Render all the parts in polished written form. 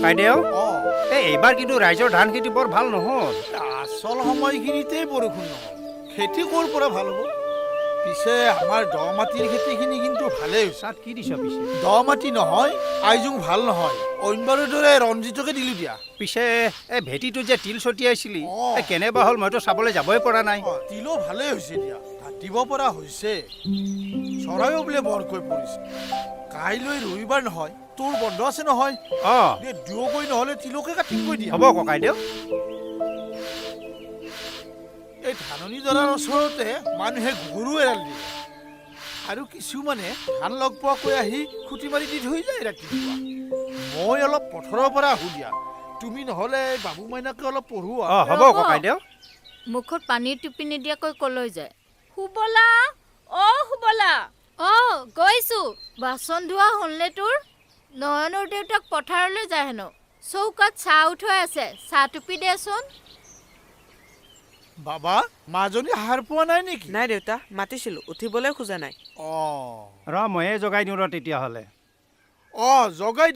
ককাইদেউ এইবাৰ কিন্তু ৰাইজৰ ধান খেতি বৰ ভাল নহ'ল আসল সময়খিনিতেই বৰষুণ নহ'ল খেতি ক'ৰ পৰা ভাল হ'ব পিছে আমাৰ দ মাটিৰ খেতিখিনি কিন্তু ভালেই হৈছে তাত কি দিছ পিছে দ মাটি নহয় আইজোং ভাল নহয় অইনবাৰৰ দৰে ৰঞ্জিতকে দিলোঁ দিয়া পিছে এই ভেটিটো যে তিল ছটিয়াইছিলি কেনেবা হ'ল মইতো চাবলৈ যাবই পৰা নাই তিলো ভালেই হৈছে দিয়া কাটিব পৰা হৈছে চৰাইও বোলে বৰকৈ পৰিছে কাইলৈ ৰবিবাৰ নহয় তোৰ বন্ধ আছে নহয় দুয়োকৈ নহ'লে তিলকে কাটিমগৈ দিয়া হ'ব ককাইদেউ এই ধাননি ডৰাৰ ওচৰতে মানুহে গৰু এৰাল দিয়ে আৰু কিছুমানে ধান লগ পোৱাকৈ আহি খুটি মাৰি দি থৈ যায় ৰাতিপুৱা মই অলপ পথাৰৰ পৰা আহোঁ দিয়া তুমি নহ'লে বাবু মাইনাকে অলপ পঢ়োৱা হ'ব ককাইদেউ মুখত পানীৰ টিপি নিদিয়াকৈ কলৈ যায় শুবলা শুবলা গৈছো বাচন ধোৱা হ'লনে তোৰ নয়নৰ দেউতাক পথাৰলৈ যায় হেনো চৌকাত চাহ উঠোৱাই আছে চাহ টুপি দেচোন বাবা মাজনী সাৰ পোৱা নাই নেকি নাই দেউতা মাতিছিলো উঠিবলৈ খোজা নাই ময়ে জগাই দিওঁ তেতিয়াহ'লে জগাই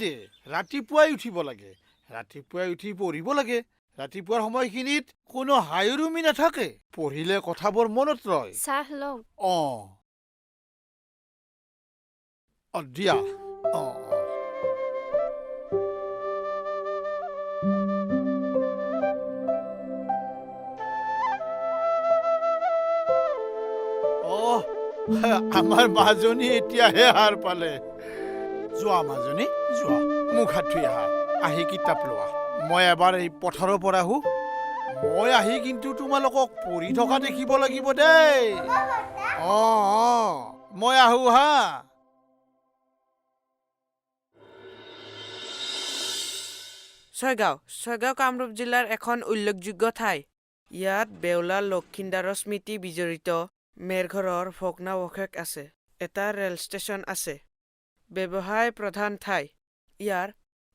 দে ৰাতিপুৱাই উঠিব লাগে ৰাতিপুৱাই উঠি পঢ়িব লাগে ৰাতিপুৱাৰ সময়খিনিত কোনো হায়ুৰুমি নাথাকে পঢ়িলে কথাবোৰ মনত ৰয় চাহ লওঁ দিয়া আমাৰ মাজনী এতিয়াহে হাৰ পালে যোৱা মাজনী যোৱা মুখ হাত ধুই আহি কিতাপ লোৱা মই এবাৰ এই পথাৰৰ পৰা আহোঁ মই আহি কিন্তু তোমালোকক পঢ়ি থকা দেখিব লাগিব দেই মই আহোঁ ছয়গাঁও কামৰূপ জিলাৰ এখন উল্লেখযোগ্য ঠাই ইয়াত বেউলা লক্ষীন্দাৰৰ স্মৃতি বিজড়িত মেৰঘৰৰ ভগ্নাৱশেষ আছে এটা ৰেল ষ্টেচন আছে ব্যৱসায় প্ৰধান ঠাই ইয়াৰ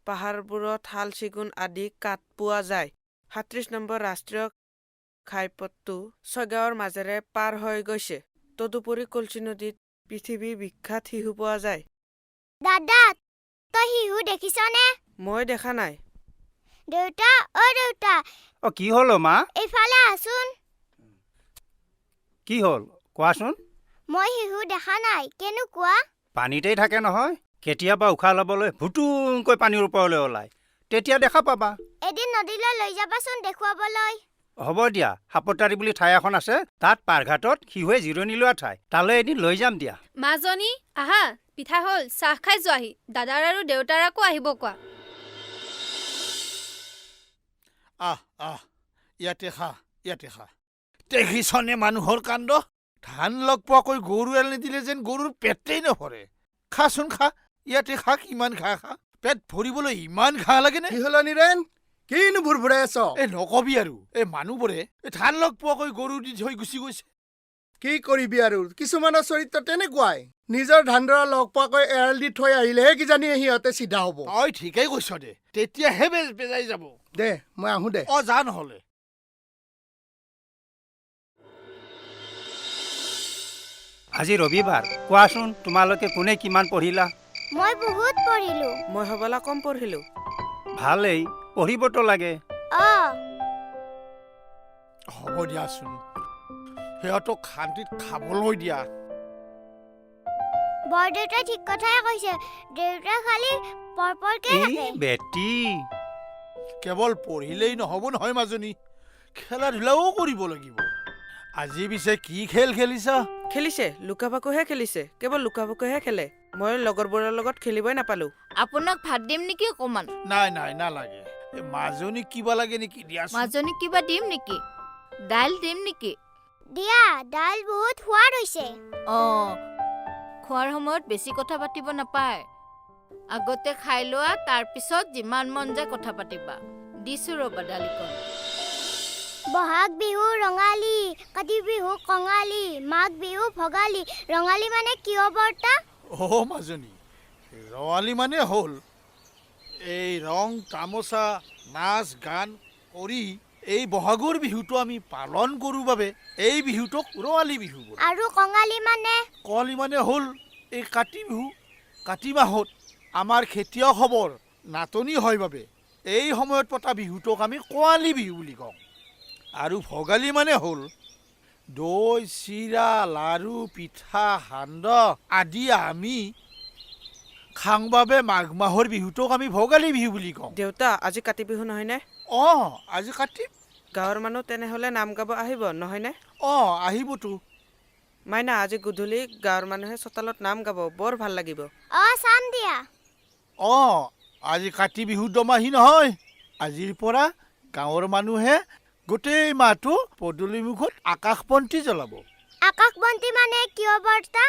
পাহাৰবোৰত শাল চেগুন আদি কাঠ পোৱা যায় ৩৭ নম্বৰ ৰাষ্ট্ৰীয় ঘাইপথটো ছয়গাঁৱৰ মাজেৰে পাৰ হৈ গৈছে তদুপৰি কলচি নদীত পৃথিৱীৰ বিখ্যাত শিহু পোৱা যায় দাদা তই শিহু দেখিছনে মই দেখা নাই দেউতা দেউতা কি হ'ল মা এইফালে আছোন কি হ'ল কোৱাচোন মই শিহু দেখা নাই কেনেকুৱা পানীতেই থাকে নহয় কেতিয়াবা উশাহ ল'বলৈ ভুটুংকৈ পানীৰ ওপৰলৈ ওলায় তেতিয়া দেখা পাবা এদিন নদীলৈ লৈ যাবাচোন দেখুৱাবলৈ হ'ব দিয়া সাপতাৰী বুলি ঠাই এখন আছে তাত পাৰঘাটত শিহুৱে জিৰণি লোৱা ঠাই তালৈ এদিন লৈ যাম দিয়া মাজনী আহা পিঠা হ'ল চাহ খাই যোৱাহি দাদাৰ আৰু দেউতাৰ আকৌ আহিব কোৱা ইয়াতে খা দেখিছনে মানুহৰ কাণ্ড ধান লগ পোৱাকৈ গৰু এৰাল নিদিলে যেন গৰুৰ পেটেই নভৰে খাচোন খা ইয়াতে খা কিমান খা পেট ভৰিবলৈ ইমান ঘাঁহ লাগে নে কি হ'ল নিৰেন কিনো ভুৰভুৰাই আছ নকবি আৰু এই মানুহবোৰে ধান লগ পোৱাকৈ গৰু দি থৈ গুচি গৈছে কি কৰিবি আৰু কিছুমানৰ চৰিত্ৰ তেনেকুৱাই নিজৰ ধানডৰা লগ পোৱাকৈ এৰাল দি থৈ আহিলেহে কিজানি সিহঁতে চিধা হ'ব তই ঠিকেই কৈছ দে তেতিয়াহে বেজাই যাব দে মই আহোঁ দে যা নহ'লে আজি ৰবিবাৰ কোৱাচোন তোমালোকে কোনে কিমান পঢ়িলা মই বহুত পঢ়িলো মই হবলা কম পঢ়িলো ভালেই পঢ়িবতো লাগে হ'ব দিয়াচোন সিহঁতক শান্তিত খাবলৈ দিয়া বৰদেউতাই ঠিক কথাই কৈছে দেউতা খালি পৰপৰকে থাকে বেটি কেৱল পঢ়িলেই নহ'ব নহয় মাজনী খেলা ধূলাও কৰিব লাগিব আজি পিছে কি খেল খেলিছে লুকা-ভাকুহে খেলিছে কেৱল লুকা-ভাকুহে খেলে মই লগৰবোৰৰ লগত খেলিবই নাপালো আপোনাক ভাত দিম নেকি অকমান নাই নালাগে মাজনী কিবা লাগে নেকি দিয়া মাজনী কিবা দিম নেকি দাইল দিম নেকি দিয়া দাইল বহুত সোৱাদ হৈছে খোৱাৰ সময়ত বেছি কথা পাতিব নাপায় আগতে খাই লোৱা তাৰপিছত যিমান মন যায় কথা পাতিবা দিছো ৰবা দালিকণ বহাগ বিহু ৰঙালী কাতি বিহু কঙালী মাঘ বিহু ভগালী ৰঙালী মানে কিয় বৰ্তা মাজনী ৰঙালী মানে হ'ল এই ৰং তামোচা নাচ গান কৰি এই বহাগৰ বিহুটো আমি পালন কৰোঁ বাবে এই বিহুটোক ৰঙালী বিহু আৰু কঙালী মানে হ'ল এই কাতি বিহু কাতি মাহত আমাৰ খেতিয়কসকল নাটনি হয় বাবে এই সময়ত পতা বিহুটোক আমি কঙালী বিহু বুলি কওঁ আৰু ভোগালী মানে হ'ল দৈ চিৰা লাৰু পিঠা সান্দহ আদি আমি খাং বাবে মাঘ মাহৰ বিহুটোক আমি ভোগালী বিহু বুলি কওঁ দেউতা আজি কাতি বিহু নহয়নে আজি কাতি গাঁৱৰ মানুহ তেনেহ'লে নাম গাব আহিব নহয়নে আহিবতো মাইনা আজি গধূলি গাঁৱৰ মানুহে চোতালত নাম গাব বৰ ভাল লাগিব চাম দিয়া আজি কাতি বিহু দমাহী নহয় আজিৰ পৰা গাঁৱৰ মানুহে গোটেই মাহটো পদূলিমুখত আকাশবন্তি জ্বলাব আকাশবন্তি মানে কিয় বৰ্তা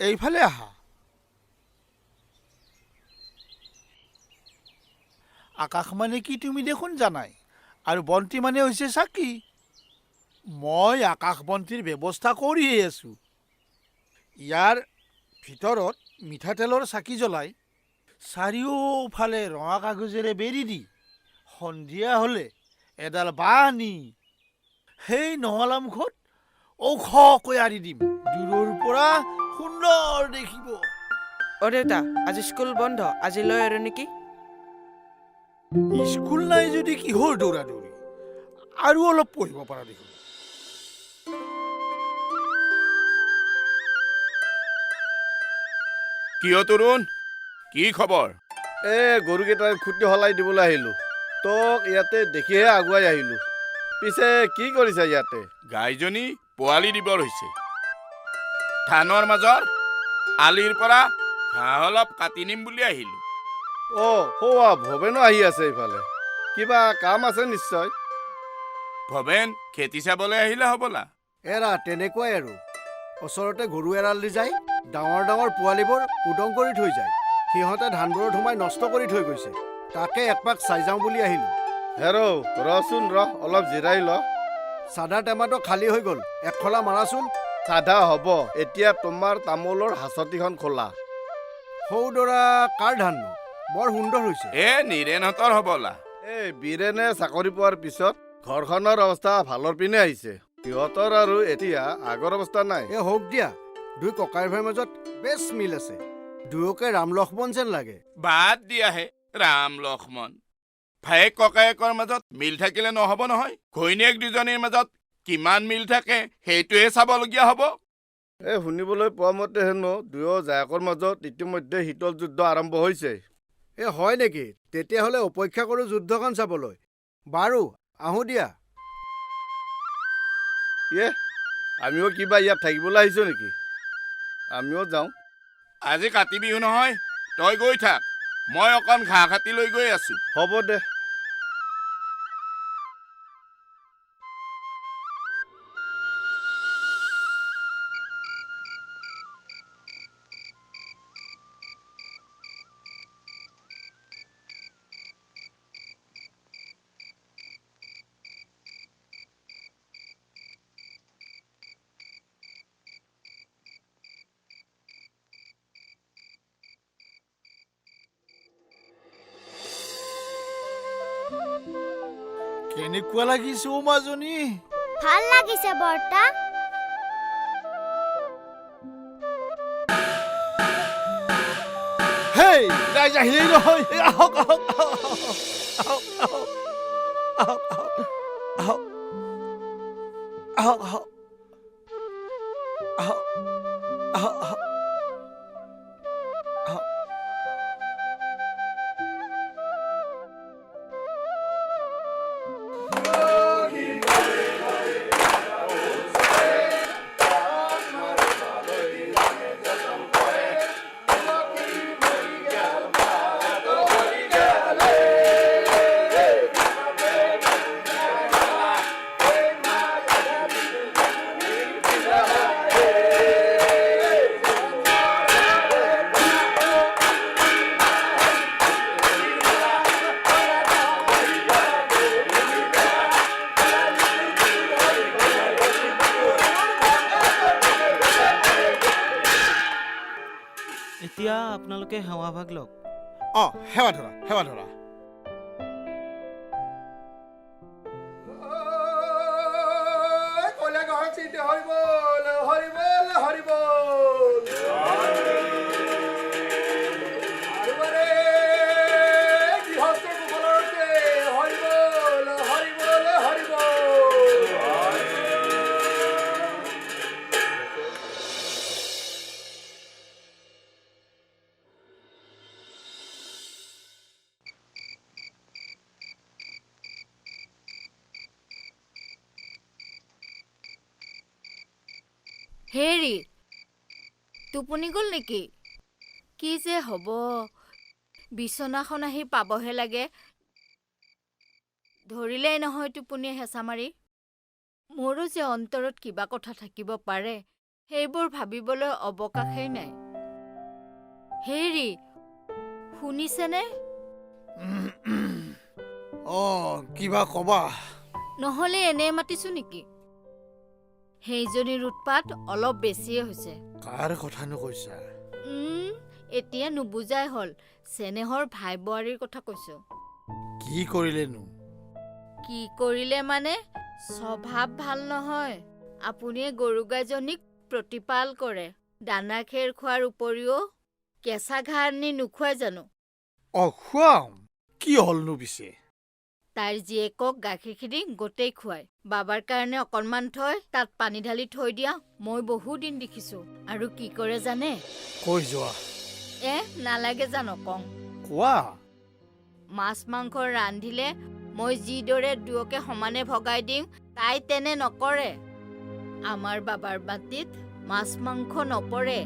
এইফালে আহা আকাশ মানে কি তুমি দেখোন জানাই আৰু বন্তি মানে হৈছে চাকি মই আকাশ বন্তিৰ ব্যৱস্থা কৰিয়ে আছো ইয়াৰ ভিতৰত মিঠাতেলৰ চাকি জ্বলাই চাৰিওফালে ৰঙা কাগজেৰে বেৰি দি সন্ধিয়া হ'লে এডাল বাঁহ সেই নহলা মুখত ওখকৈ আৰি দিম দূৰৰ পৰা সুন্দৰ দেখিব দেউতা আজি স্কুল বন্ধ আজিলৈ আৰু নেকি স্কুল নাই যদি কিহৰ দৌৰা দৌৰি আৰু অলপ পঢ়িব পাৰা দেখোন কিয় তৰুণ কি খবৰ গৰুকেইটাৰ খুটি সলাই দিবলৈ আহিলোঁ তোক ইয়াতে দেখিহে আগুৱাই আহিলোঁ পিছে কি কৰিছা ইয়াতে গাইজনী পোৱালি দিবৰ হৈছে ধানৰ মাজৰ আলিৰ পৰা ঘাঁহ অলপ কাটি নিম বুলি আহিলোঁ সৌৱা ভৱেনো আহি আছে এইফালে কিবা কাম আছে নিশ্চয় ভৱেন খেতি চাবলৈ আহিলে হ'বলা এৰা তেনেকুৱাই আৰু ওচৰতে গৰু এৰাল দি যায় ডাঙৰ ডাঙৰ পোৱালিবোৰ উদং কৰি থৈ যায় সিহঁতে ধানবোৰত সোমাই নষ্ট কৰি থৈ গৈছে তাকে একপাক চাই যাওঁ বুলি আহিলোঁ ৰচোন অলপ জিৰাই ল চাদা টেমাটো খালী হৈ গ'ল এক খোলা মাৰাচোন চাদা হ'ব এতিয়া তোমাৰ তামোলৰ হাঁচতিখন খোলা সৌদৰা কাৰ ধাননো বৰ সুন্দৰ হৈছে নীৰেণহঁতৰ হ'বলা বীৰেনে চাকৰি পোৱাৰ পিছত ঘৰখনৰ অৱস্থা ভালৰ পিনে আহিছে সিহঁতৰ আৰু এতিয়া আগৰ অৱস্থা নাই হওক দিয়া দুই ককাই ভাইৰ মাজত বেছ মিল আছে দুয়োকে ৰাম লক্ষ্মণ যেন লাগে বাদ দিয়াহে ৰাম লক্ষ্মণ ভায়েক ককায়েকৰ মাজত মিল থাকিলে নহ'ব নহয় ঘৈণীয়েক দুজনীৰ মাজত কিমান মিল থাকে সেইটোহে চাবলগীয়া হ'ব শুনিবলৈ পোৱা মতে হেনো দুয়ো জায়কৰ মাজত ইতিমধ্যে শীতল যুদ্ধ আৰম্ভ হৈছে হয় নেকি তেতিয়াহ'লে অপেক্ষা কৰোঁ যুদ্ধখন চাবলৈ বাৰু আহোঁ দিয়া আমিও কিবা ইয়াত থাকিবলৈ আহিছোঁ নেকি আমিও যাওঁ আজি কাতি বিহু নহয় তই গৈ থাক মই অকণ ঘাঁহ কাটি লৈ গৈ আছো হ'ব দে কেনেকুৱা লাগিছে মাজনী ভাল লাগিছে বৰ্তা ৰাইজ আহিলেই নহয় আহক আহক আহক আহক এতিয়া আপোনালোকে সেৱা ভাগ লওক সেৱা ধৰা হেৰি টোপনি গ'ল নেকি? কি যে হ'ব, বিচনাখন আহি পাবহে লাগে, ধৰিলেই নহয় টোপনিয়ে হেঁচা মাৰি। মোৰো যে অন্তৰত কিবা কথা থাকিব পাৰে, সেইবোৰ ভাবিবলৈ অৱকাশেই নাই। হেৰি শুনিছেনে? কিবা কবা? নহ'লে এনেই মাতিছো নেকি? সেইজনীৰ উৎপাত অলপ বেছিয়ে হৈছে। কাৰ কথানো কৈছা? এতিয়া নুবুজাই হ'ল, চেনেহৰ ভাই বোৱাৰীৰ কথা কৈছো। কি কৰিলেনো? কি কৰিলে মানে, স্বভাৱ ভাল নহয়। আপুনিয়ে গৰু গাইজনীক প্ৰতিপাল কৰে, দানা খেৰ খোৱাৰ উপৰিও কেঁচা ঘাঁহ আনি নোখোৱাই জানো? খুৱাম। কি হ'লনো পিছে? তাইৰ জীয়েকক গাখীৰখিনি গোটেই খুৱাই, বাবাৰ কাৰণে অকণমান থৈ তাত পানী ঢালি থৈ দিয়া মই বহুদিন দেখিছো। আৰু কি কৰে জানে? কৈ যোৱা। নালাগে জানো কওঁ? কোৱা। মাছ মাংস ৰান্ধিলে মই যিদৰে দুয়োকে সমানে ভগাই দিওঁ, তাই তেনে নকৰে। আমাৰ বাবাৰ মাটিত মাছ মাংস নপৰে,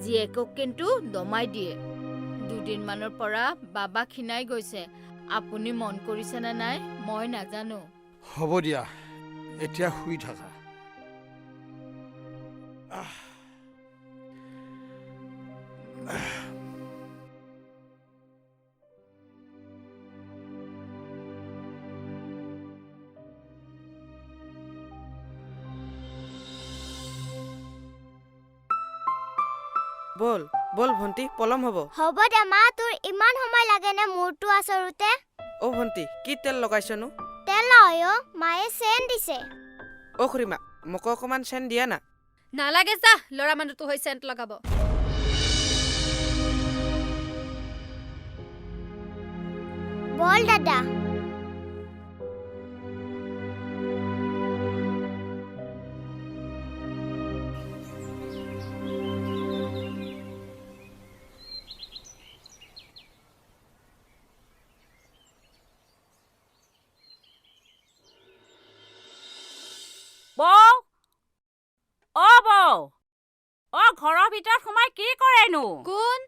জীয়েকক কিন্তু দমাই দিয়ে। দুদিনমানৰ পৰা বাবা ক্ষীণাই গৈছে। আপুনি মন কৰিছেনে নাই মই নাজানো। হ'ব দিয়া, এতিয়া শুই থাকা। বল বল ভণ্টি, পলম হ'ব। হ'ব দে মা, তোৰ ইমান সময় লাগেনে মূৰটো আচৰোতে? ভণ্টি, কি তেল লগাইছনো? তেল নহয় মায়ে চেন দিছে। খুৰীমা, মোকো অকণমান চেন দিয়া না। নালাগে যা, ল'ৰা মানুহটো হৈ চেণ্ট লগাব। বল দাদা। বৌ, বৌ, ঘৰৰ ভিতৰত সোমাই কি কৰেনো? কোন?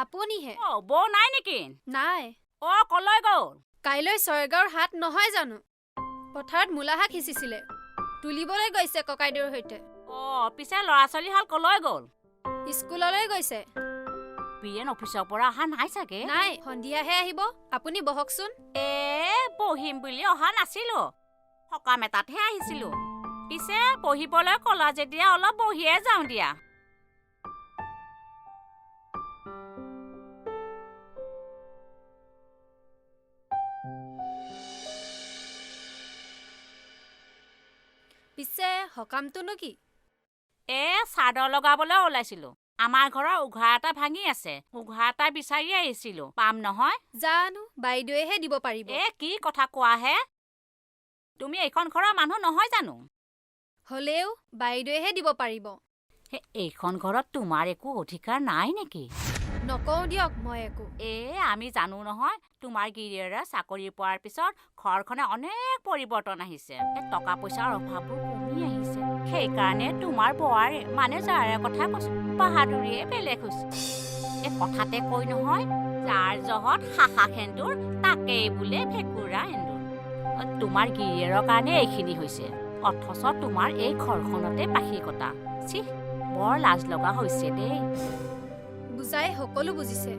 আপুনিহে। বৌ নাই নেকি? নাই। কলৈ গ'ল? কাইলৈ ছয়গাঁৱৰ হাট নহয় জানো? পথাৰত মূলা শাক সিঁচিছিলে, তুলিবলৈ গৈছে ককাইদেউৰ সৈতে। পিছে ল'ৰা ছোৱালীহাল কলৈ গ'ল? স্কুললৈ গৈছে। বিএন অফিচৰ পৰা অহা নাই চাগে? নাই, সন্ধিয়াহে আহিব। আপুনি বহকচোন। বহিম বুলি অহা নাছিলো, সকাম এটাতহে আহিছিলো। পিছে বহিবলৈ ক'লা যেতিয়া অলপ বহিয়ে যাওঁ দিয়া। পিছে সকামটোনো কি? চাদৰ লগাবলৈ ওলাইছিলো। আমাৰ ঘৰৰ উঘাৰ এটা ভাঙি আছে, উঘাৰ এটা বিচাৰি আহিছিলো, পাম নহয়? জানো, বাইদেৱেহে দিব পাৰিব। কি কথা কোৱাহে? তুমি এইখন ঘৰৰ মানুহ নহয় জানো? হ'লেও বাইদেৱেহে দিব পাৰিব। এইখন ঘৰত তোমাৰ একো অধিকাৰ নাই নেকি? নকওঁ দিয়ক মই একো। আমি জানো নহয়, তোমাৰ গিৰিয়েৰে চাকৰি পোৱাৰ পিছত ঘৰখনে অনেক পৰিৱৰ্তন আহিছে। টকা পইচাৰ অভাৱো কমি আহিছে। সেইকাৰণে তোমাৰ বোৱাৰে মানে যাৰে কথা কৈছো, বাহাদুৰিয়ে বেলেগ হৈছে। কথাতে কৈ নহয়, যাৰ জহত শাখা সেন্দুৰ তাকেই বোলে ভেকুৰা এন্দুৰ। তোমাৰ গিৰিয়েৰৰ কাৰণে এইখিনি হৈছে, অথচ তোমাৰ এই ঘৰখনতে পাখি কটা। বৰ লাজ লগা হৈছে দেই। বুজাই সকলো বুজিছে।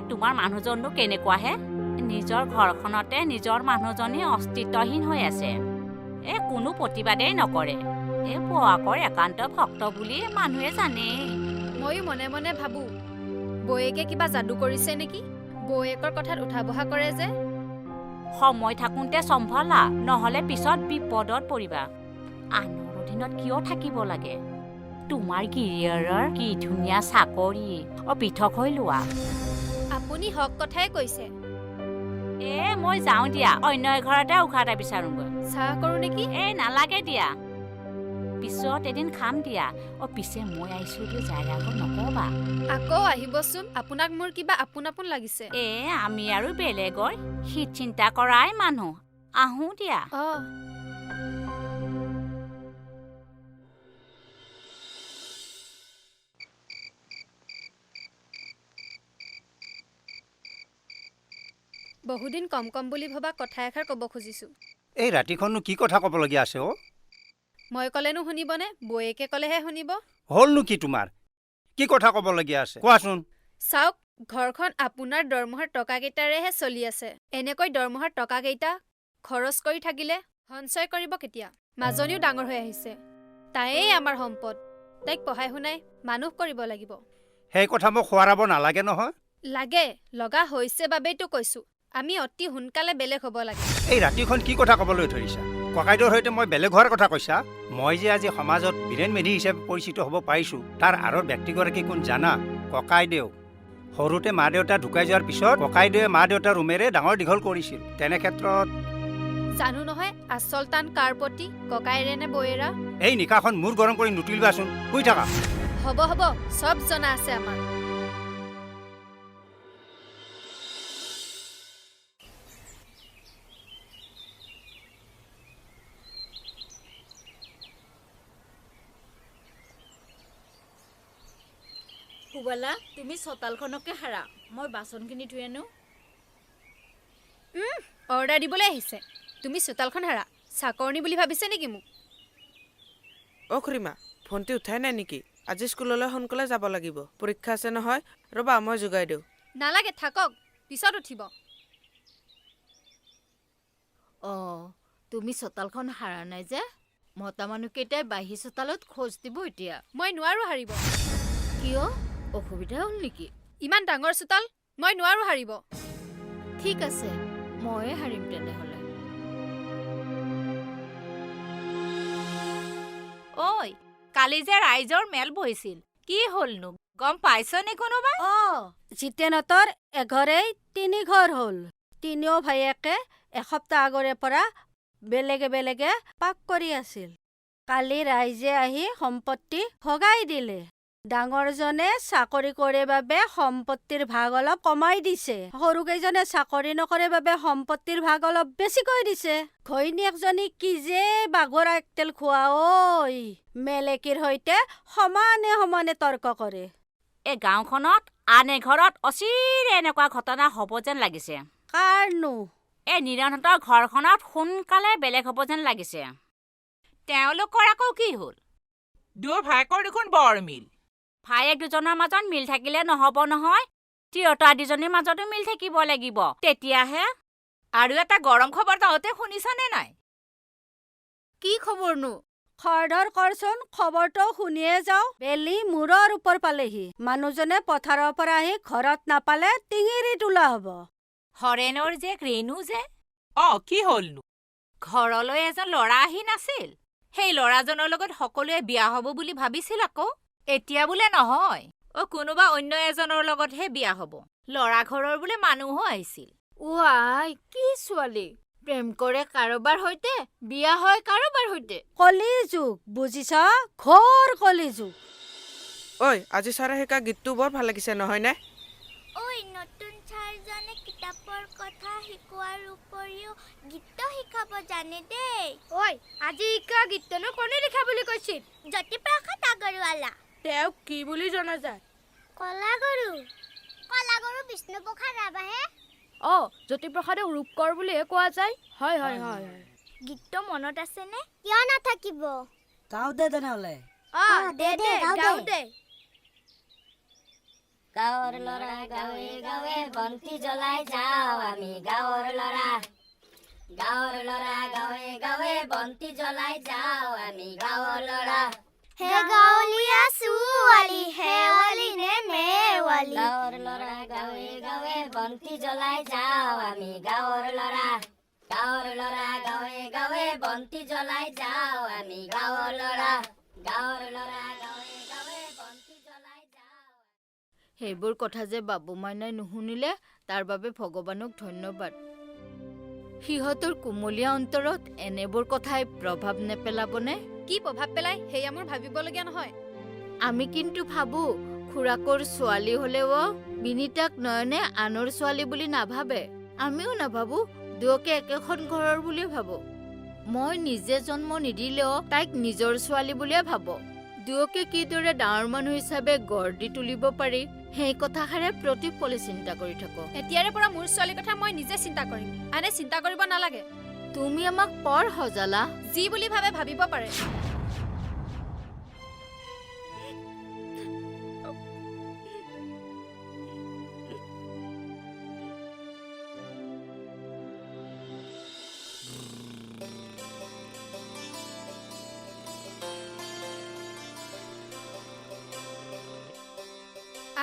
তোমাৰ মানুহজননো কেনেকুৱাহে? নিজৰ ঘৰখনতে নিজৰ মানুহজনী অস্তিত্বহীন হৈ আছে। কোনো প্ৰতিবাদেই নকৰে। পোৱাকৰ একান্ত ভক্ত বুলি মানুহে জানে। ময়ো মনে মনে ভাবো, বৌয়েকে কিবা যাদু কৰিছে নেকি? বৌয়েকৰ কথাত উঠা বহা কৰে যে। সময় থাকোঁতে চম্ভালা, নহ'লে পিছত বিপদত পৰিবা। আনৰ অধীনত কিয় থাকিব লাগে? তোমাৰ গিৰিয়েৰৰ কি ধুনীয়া চাকৰি, পৃথক হৈ লোৱা। আপুনি হক কথাই কৈছে। মই যাওঁ দিয়া, অন্য এঘৰতে উশাহ এটা বিচাৰোঁগৈ। চাহ কৰোঁ নেকি? নালাগে দিয়া, পিছত এদিন খাম দিয়া। পিছে মই আহিছো বুলি যাই আগত নকবা। আকৌ আহিবচোন, আপোনাক মোৰ কিবা আপোন আপোন লাগিছে। আমি আৰু বেলেগৰ হিত চিন্তা কৰাই মানুহ। আহোঁ দিয়া। বহুদিন কম কম বুলি ভবা কথা এষাৰ ক'ব খুজিছোঁ। এই ৰাতিখননো কি কথা ক'বলগীয়া আছে অ'? মই ক'লেনো শুনিবনে? বৌয়েকে ক'লেহে শুনিব। হ'লনো কি তোমাৰ? কি কথা ক'বলগীয়া আছে কোৱাচোন? চাওক, ঘৰখন আপোনাৰ দৰমহাৰ টকাকেইটাৰেহে চলি আছে। এনেকৈ দৰমহাৰ টকাকেইটা খৰচ কৰি থাকিলে সঞ্চয় কৰিব কেতিয়া? মাজনীও ডাঙৰ হৈ আহিছে, তাইয়েই আমাৰ সম্পদ। তাইক পঢ়াই শুনাই মানুহ কৰিব লাগিব। সেই কথা মোক সোঁৱৰাব নালাগে নহয়। লাগে, লগা হৈছে বাবেইতো কৈছোঁ। আমি অতি সোনকালে বেলেগ হ'ব লাগে। এই ৰাতিখন কি কথা ক'বলৈ ধৰিছা? ককাইদেউৰ সৈতে মই বেলেগ হোৱাৰ কথা কৈছা? মই যে আজি সমাজত বীৰেন মেধি হিচাপে পৰিচিত হ'ব পাৰিছোঁ, তাৰ আঁৰৰ ব্যক্তিগৰাকী কোন জানা? ককাইদেউ। সৰুতে মা দেউতা ঢুকাই যোৱাৰ পিছত ককাইদেউৱে মা দেউতাৰ ৰুমেৰে ডাঙৰ দীঘল কৰিছিল। তেনে ক্ষেত্ৰত জানো নহয় আচল টান কাৰ প্ৰতি, ককাইৰে নে বৌয়েৰা? এই নিকাখন মূৰ গৰম কৰি নুতুলিবাচোন, শুই থাকা। হ'ব হ'ব, চব জনা আছে আমাৰ। সুবলা, তুমি চোতালখনকে সাৰা, মই বাচনখিনি ধুই আনো। অৰ্ডাৰ দিবলৈ আহিছে। তুমি চোতালখন হাৰা, চাকৰণী বুলি ভাবিছে নেকি মোক? অ' খুৰীমা, ফোনটি উঠাই নাই নেকি? আজি স্কুললৈ সোনকালে যাব লাগিব, পৰীক্ষা আছে নহয়। ৰ'বা মই যোগাই দিওঁ। নালাগে, থাকক, পিছত উঠিব। অঁ, তুমি চোতালখন সাৰা নাই যে? মতা মানুহকেইটাই বাঢ়ি চোতালত খোজ দিব এতিয়া। মই নোৱাৰো হাৰিব। কিয়? অসুবিধা হ'ল নেকি? ইমান ডাঙৰ চোতাল, মই নোৱাৰো হাৰিব। ঠিক আছে, ময়ে হাৰিম তেনেহ'লে। ঐ, কালি যে ৰাইজৰ মেল বহিছিল, কি হ'লনো? গম পাইছনে কোনোবা? জিতেনহঁতৰ এঘৰেই 3 ঘৰ হ'ল। তিনিও ভায়েকে এসপ্তাহ আগৰে পৰা বেলেগে বেলেগে পাক কৰি আছিল। কালি ৰাইজে আহি সম্পত্তি ভগাই দিলে। ডাঙৰজনে চাকৰি কৰে বাবে সম্পত্তিৰ ভাগ অলপ কমাই দিছে। সৰুকেইজনে চাকৰি নকৰে বাবে সম্পত্তিৰ ভাগ অলপ বেছিকৈ দিছে। ঘৈণীয়েকজনী কি যে বাঘৰ আগতেল খোৱা ঐ! মেলেকীৰ সৈতে সমানে সমানে তৰ্ক কৰে। এই গাঁওখনত আন এঘৰত অচিৰে এনেকুৱা ঘটনা হ'ব যেন লাগিছে। কাৰনো? এই নিৰঞ্জনৰ ঘৰখনত সোনকালে বেলেগ হ'ব যেন লাগিছে। তেওঁলোকৰ আকৌ কি হ'ল? দুয়ো ভায়েকৰ দেখোন বৰ মিল। ভায়েক দুজনৰ মাজত মিল থাকিলে নহ'ব নহয়, তিৰোতা দুজনীৰ মাজতো মিল থাকিব লাগিব, তেতিয়াহে। আৰু এটা গৰম খবৰ তহঁতে শুনিছনে নাই? কি খবৰনো? খৰধৰ কৰচোন, খবৰটো শুনিয়ে যাওঁ। বেলি মূৰৰ ওপৰ পালেহি। মানুহজনে পথাৰৰ পৰা আহি ঘৰত নাপালে টিঙিৰি তোলা হ'ব। হৰেণৰ যে ৰেণু যে, কি হ'লনো? ঘৰলৈ এজন ল'ৰা আহি নাছিল? সেই ল'ৰাজনৰ লগত সকলোৱে বিয়া হ'ব বুলি ভাবিছিল আকৌ। এতিয়া বোলে নহয়, কোনোবা অন্য এজনৰ লগতহে বিয়া হ'ব। ল'ৰা ঘৰৰ বোলে মানুহো আহিছিল। আই, কি ছোৱালী! প্ৰেম কৰে কাৰোবাৰ সৈতে, বিয়া হয় কাৰোবাৰ সৈতে। কলি যুগ, বুজিছ? ঘোৰ কলি যুগ। ঐ, আজি ছাৰে শিকা গীতটো বৰ ভাল লাগিছে নহয়নে? ঐ, নতুন ছাৰজনে কিতাপৰ কথা শিকোৱাৰ উপৰিও গীত শিকাব জানে দেই। ঐ, আজি শিকা গীতনো কোনে লিখা বুলি কৈছিল? জ্যোতিপ্ৰসাদ আগৰৱালা। তেওঁক কি বুলি জনা যায়? কলাগুৰু। কলাগুৰু বিষ্ণুপ্ৰসাদ ৰাভাহে। জ্যোতিপ্ৰসাদক ৰূপকৰ বুলিহে কোৱা যায়। হয় হয় হয়। গীতটো মনত আছেনে? কিয় নাথাকিব? গাওঁ দে তেনেহ'লে। গাওঁ দে। গাঁৱৰ ল'ৰা গাঁৱে গাঁৱে বন্তি জ্বলাই যাওঁ আমি, গাঁৱৰ ল'ৰা। গাঁৱৰ ল'ৰা গাঁৱে গাঁৱে বন্তি জ্বলাই যাওঁ আমি, গাঁৱৰ ল'ৰা। হে গাঁৱলীয়া ছোৱালী, শেৱালি নে মেৱালী। গাঁৱৰ ল'ৰা গাঁৱে গাঁৱে বন্তি জ্বলাই যাওঁ আমি, গাঁৱৰ ল'ৰা। গাঁৱৰ ল'ৰা গাঁৱে গাঁৱে বন্তি জ্বলাই যাওঁ আমি, গাঁৱৰ ল'ৰা। গাঁৱৰ ল'ৰা গাঁৱে গাঁৱে বন্তি জ্বলাই যাওঁ। সেইবোৰ কথা যে বাবু মাইনাই নুশুনিলে, তাৰ বাবে ভগৱানক ধন্যবাদ। সিহঁতৰ কোমলীয়া অন্তৰত এনেবোৰ কথাই প্ৰভাৱ নেপেলাবনে? কি প্ৰভাৱ পেলাই সেয়া মোৰ ভাবিবলগীয়া নহয়। আমি কিন্তু ভাবো, খুৰাকৰ ছোৱালী হ'লেও বিনীতাক নয়নে আনৰ ছোৱালী বুলি নাভাবে। আমিও নাভাবো, দুয়োকে একেখন ঘৰৰ বুলিয়ে ভাবো। মই নিজে জন্ম নিদিলেও তাইক নিজৰ ছোৱালী বুলিয়ে ভাবো। দুয়োকে কিদৰে ডাঙৰ মানুহ হিচাপে গঢ় দি তুলিব পাৰি সেই কথাষাৰে প্ৰতিপলে চিন্তা কৰি থাকো। এতিয়াৰে পৰা মোৰ ছোৱালীৰ কথা মই নিজে চিন্তা কৰিম, আনে চিন্তা কৰিব নালাগে। তুমি আমাক পৰ সজালা। যি বুলি ভাবে ভাবিব পাৰে।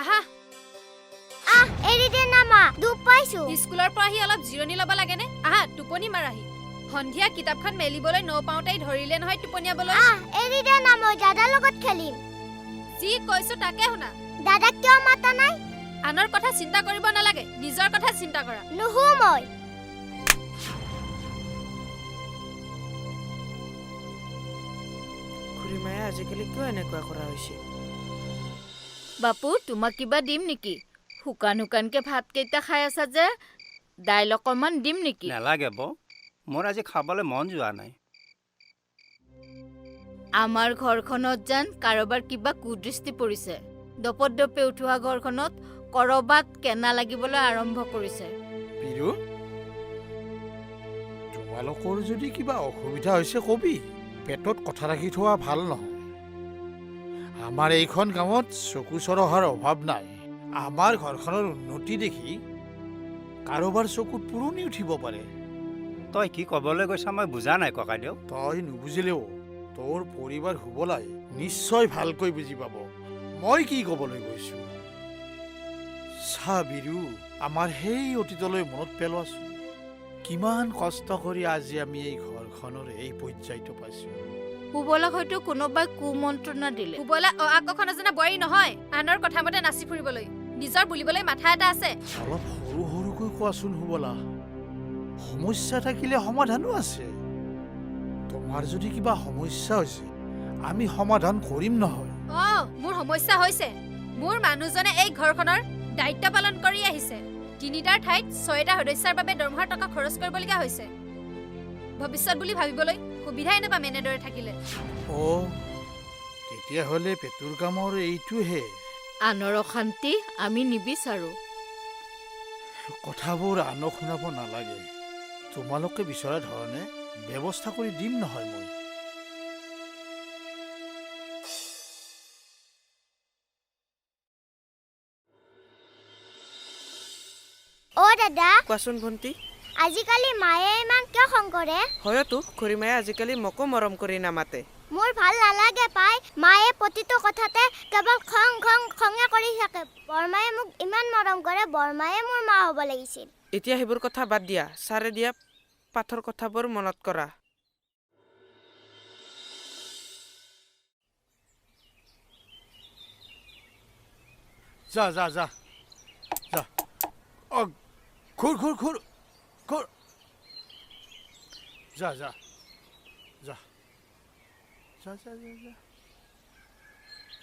আহা, এৰি দে না মা, দুখ পাইছো। স্কুলৰ পৰা আহি অলপ জিৰণি ল'ব লাগেনে? আহা, টোপনি মাৰাহি। সন্ধিয়া কিতাপখন মেলিবলৈ নপাওঁতেই ধৰিলে নহয় টোপনিয়াবলৈ। এৰি দে না, মই দাদাৰ লগত খেলিম। যি কৈছো তাকে শুনা। দাদাক কিয় মাতা নাই? আনৰ কথা চিন্তা কৰিব নালাগে, নিজৰ কথা চিন্তা কৰা। নুহু মই। খুৰীমায়ে আজিকালি কিয় এনেকুৱা কৰা হৈছে? বাপু, তোমাক কিবা দিম নেকি? শুকান শুকানকে ভাতকেইটা খাই আছা যে, দাইল অকণমান দিম নেকি? নালাগে বৌ, মোৰ আজি খাবলৈ মন যোৱা নাই। আমাৰ ঘৰখনত যেন কাৰোবাৰ কিবা কুদৃষ্টি পৰিছে। দপদপে উঠোৱা ঘৰখনত কৰবাত কেনা লাগিবলৈ আৰম্ভ কৰিছে। পিৰু, তোমালোকৰ যদি কিবা অসুবিধা হৈছে কবি, পেটত কথা ৰাখি থোৱা ভাল নহয়। আমাৰ এইখন গাঁৱত চকু চৰহাৰ অভাৱ নাই। আমাৰ ঘৰখনৰ উন্নতি দেখি কাৰোবাৰ চকুত পুৰণি উঠিব পাৰে। তই কি ক'বলৈ গৈছা মই বুজা নাই ককাইদেউ। তই নুবুজিলেও তোৰ পৰিবাৰ শুবলাই নিশ্চয় ভালকৈ বুজি পাব মই কি ক'বলৈ গৈছো। চা বিৰু, আমাৰ সেই অতীতলৈ মনত পেলোৱাচোন। কিমান কষ্ট কৰি আজি আমি এই ঘৰখনৰ এই পৰ্যায়টো পাইছো। সুবলাক হয়তো কোনোবাই কুমন্ত্ৰণা দিলে। সুবলা ক নজনা বোৱাৰী নহয়, আনৰ কথা মতে নাচি ফুৰিবলৈ। নিজৰ বুলিবলৈ মাথা এটা আছে। অলপ সৰু সৰুকৈ কোৱাচোন সুবলা। সমস্যা থাকিলে সমাধানো আছে। তোমাৰ যদি কিবা সমস্যা হৈছে আমি সমাধান কৰিম নহয়। মোৰ সমস্যা হৈছে। মোৰ মানুহজনে এই ঘৰখনৰ দায়িত্ব পালন কৰি আহিছে। 3টাৰ ঠাইত 6টা সদস্যৰ বাবে দৰমহাৰ টকা খৰচ কৰিবলগীয়া হৈছে। ভৱিষ্যত বুলি ভাবিবলৈ সুবিধাই নাপাম এনেদৰে থাকিলে। তেতিয়াহ'লে পেটুৰ কামৰ এইটোহে। আনৰ অশান্তি আমি নিবিচাৰো। কথাবোৰ আনক শুনাব নালাগে। তোমালোকে বিচৰা ধৰণে ব্যৱস্থা কৰি দিম নহয় মই। দাদা, কোৱাচোন ভণ্টি। আজিকালি মায়ে ইমান কিয় খং কৰে? হয়তো খুৰীমায়ে আজিকালি মোকো মৰম কৰি নামাতে। মোৰ ভাল নালাগে পাই। মায়ে প্ৰতিটো কথাতে কেৱল খং খং খঙে কৰি থাকে। বৰমায়ে মোক ইমান মৰম কৰে, বৰমায়ে মোৰ মা হ'ব লাগিছিল। এতিয়া সেইবোৰ কথা বাদ দিয়া। ছাৰে দিয়া পাঠৰ কথাবোৰ মনত কৰা। যা যা যা যা। ঘূৰ ঘূৰ ঘূৰ ঘূৰ। যা যা যা যা যা যা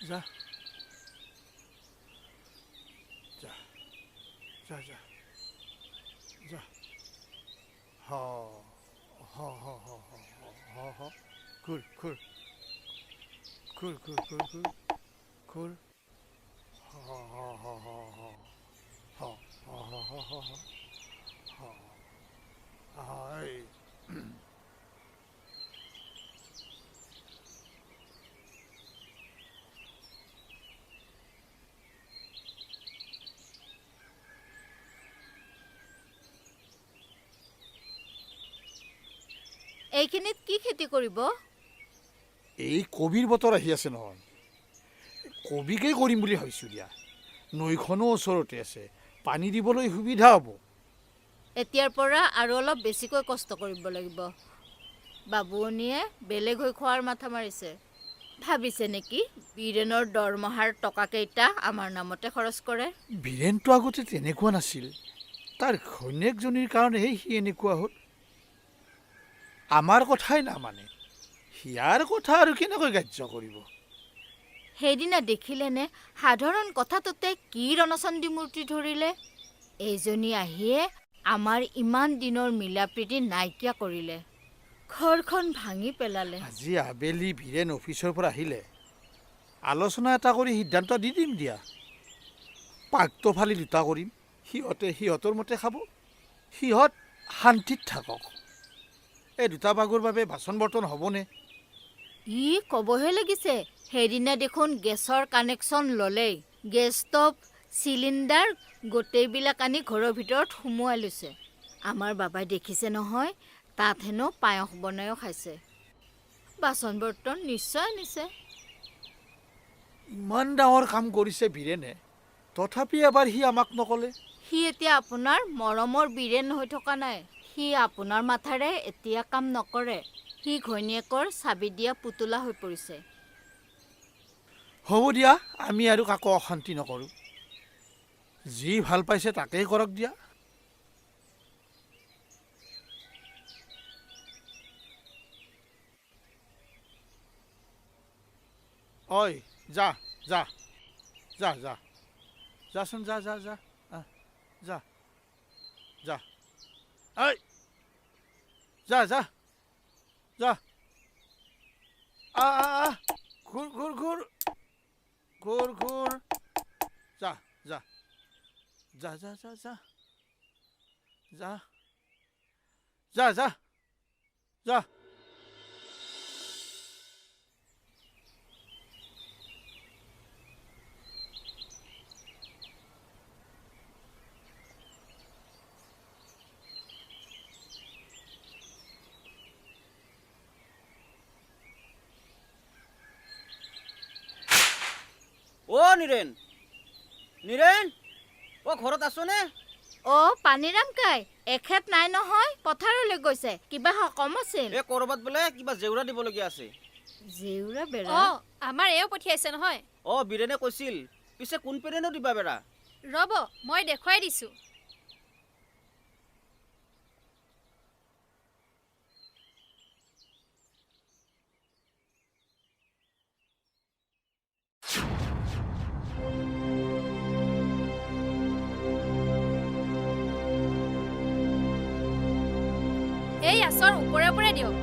যা যা যা যা যা। হ হ হ হ হ হ। ঘূৰ ঘূৰ ঘূৰ ঘূৰ ঘূৰ ঘূৰ ঘূৰ। হ হ হ হ হ হ হ হ হ হ। এইখিনিত কি খেতি কৰিব? এই কবিৰ বতৰ আহি আছে নহয়, কবিকে কৰিম বুলি ভাবিছোঁ দিয়া। নৈখনো ওচৰতে আছে, পানী দিবলৈ সুবিধা হ'ব। এতিয়াৰ পৰা আৰু অলপ বেছিকৈ কষ্ট কৰিব লাগিব। বাবুৱনীয়ে বেলেগ হৈ খোৱাৰ মাথা মাৰিছে। ভাবিছে নেকি বীৰেনৰ দৰমহাৰ টকাকেইটা আমাৰ নামতে খৰচ কৰে? বীৰেনটো আগতে তেনেকুৱা নাছিল। তাৰ ঘৈণীয়েকজনীৰ কাৰণেহে সি এনেকুৱা হ'ল। আমাৰ কথাই নামানে, সিয়াৰ কথা আৰু কেনেকৈ গ্ৰাহ্য কৰিব? সেইদিনা দেখিলেনে সাধাৰণ কথাটোতে কি ৰণচণ্ডী মূৰ্তি ধৰিলে? এইজনী আহিয়ে আমাৰ ইমান দিনৰ মিলা প্ৰীতি নাইকিয়া কৰিলে, ঘৰখন ভাঙি পেলালে। আজি আবেলি বীৰেন অফিচৰ পৰা আহিলে আলোচনা এটা কৰি সিদ্ধান্ত দি দিম দিয়া। পাকটো ফালি দুটা কৰিম, সিহঁতে সিহঁতৰ মতে খাব, সিহঁত শান্তিত থাকক। এই দুটা ভাগৰ বাবে বাচন বৰ্তন হ'বনে? ই ক'বহে লাগিছে, সেইদিনা দেখোন গেছৰ কানেকশ্যন ল'লেই, গেছ ষ্টভ, চিলিণ্ডাৰ গোটেইবিলাক আনি ঘৰৰ ভিতৰত সুমুৱাই লৈছে। আমাৰ বাবাই দেখিছে নহয়, তাত হেনো পায়স বনায়ো খাইছে। বাচন বৰ্তন নিশ্চয় আনিছে। ইমান ডাঙৰ কাম কৰিছে বীৰেনে, তথাপি এবাৰ সি আমাক নক'লে। সি এতিয়া আপোনাৰ মৰমৰ বীৰেন হৈ থকা নাই। সি আপোনাৰ মাথাৰে এতিয়া কাম নকৰে। সি ঘৈণীয়েকৰ চাবি দিয়া পুতলা হৈ পৰিছে। হ'ব দিয়া, আমি আৰু কাকো অশান্তি নকৰোঁ। যি ভাল পাইছে তাকেই কৰক দিয়া। ঐ যা যা যা যা যাচোন, যা যা যা যা যা, ঐ যা যা যা, ঘূৰ ঘূৰ ঘূৰ ঘূৰ ঘূৰ, যা যা যা যা যা যা যা যা যা যা। অ' নীৰেণ, নীৰেণ, অ' ঘৰত আছনে? অ' পানীৰাম কাই, এখেত নাই নহয়, পথাৰলৈ গৈছে। কিবা সকাম আছিল? এই ক'ৰবাত বোলে কিবা জেউৰা দিবলগীয়া আছে। জেউৰা বেৰা? অ' আমাৰ এও পঠিয়াইছে নহয়। অ' বীৰেনে কৈছিল, পিছে কোন পেৰেনো দিবা বেৰা? ৰ'ব, মই দেখুৱাই দিছোঁ। এই আচৰ ওপৰে ওপৰে দিয়ক।